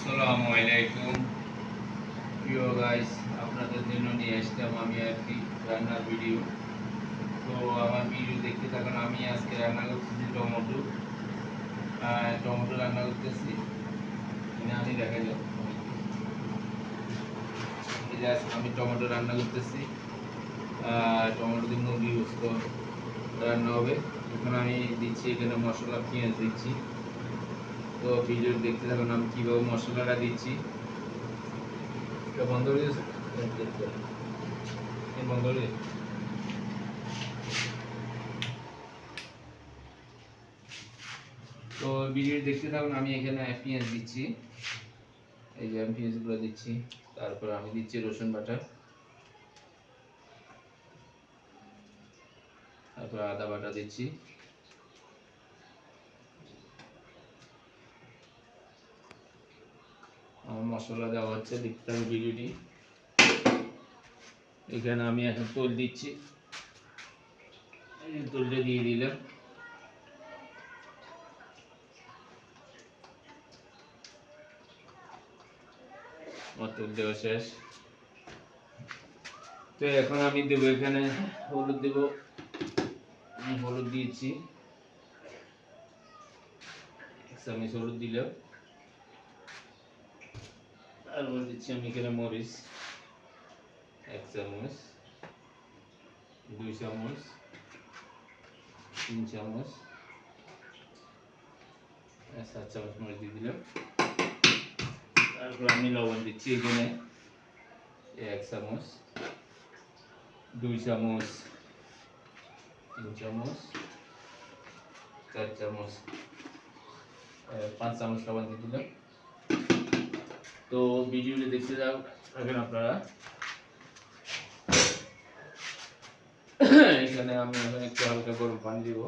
আসসালামু আলাইকুম প্রিয় গাইস, আপনাদের জন্য নিয়ে আসলাম আমি আর কি রান্নার ভিডিও। তো আমার ভিডিও দেখতে থাকুন। আমি আজকে রান্না করতেছি টমেটো রান্না করতেছি। আমি দেখা যাও এই যে আজকে আমি টমেটো রান্না করতেছি। টমেটো দিয়ে মুরগি গোস্ত রান্না হবে। এখন আমি দিচ্ছি এখানে মশলা, পেঁয়াজ দিচ্ছি। তো ভিডিও দেখতে থাকুন আমি কীভাবে মশলাটা দিচ্ছি। এটা বন্ধ করে দিয়েছে, বন্ধ করে। তো ভিডিও দেখতে থাকুন। আমি এখানে পেঁয়াজ দিচ্ছি, এই যে আমি পেঁয়াজগুলো দিচ্ছি। তারপর আমি দিচ্ছি রসুন বাটা, তারপর আদা বাটা দিচ্ছি। আমার মশলা দেওয়া হচ্ছে, দেখতে থাকুন ভিডিওটি। এখানে আমি এখন তেল দিচ্ছি, তেলটা দিয়ে দিলাম। আমার তেল দেওয়া শেষ। তো এখন আমি দেবো এখানে হলুদ দেব। হলুদ দিয়েছি, 1 চামচ হলুদ দিলাম। তারপর দিচ্ছি আমি এখানে মরিচ 1 চামচ, 2 চামচ, 3 চামচ, 7 চামচ মরিচ দিয়ে দিলাম। তারপর আমি লবণ দিচ্ছি এখানে 1 চামচ, 2 চামচ, 3 চামচ, 4 চামচ, 5 চামচ লবণ দিয়ে দিলাম। তো ভিডিওটি দেখতে থাকবেন আপনারা। এখানে আমি এখন একটু হালকা গরম পানি দিব।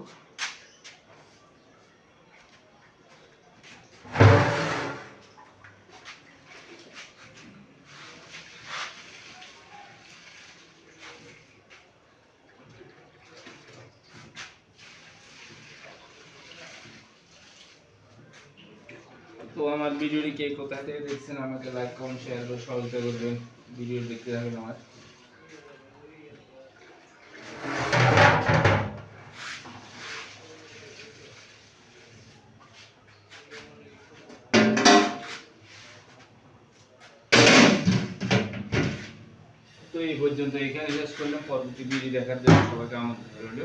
তো আমার ভিডিওটি কে কোথা থেকে দেখছেন আমাকে লাইক, কমেন্ট, শেয়ার করে সহযোগিতা করবেন। ভিডিও দেখতে থাকবেন আমার। তো এই পর্যন্ত এখানে শেষ করলাম। পরবর্তী ভিডিও দেখার জন্য সবাইকে আমন্ত্রণ রইল।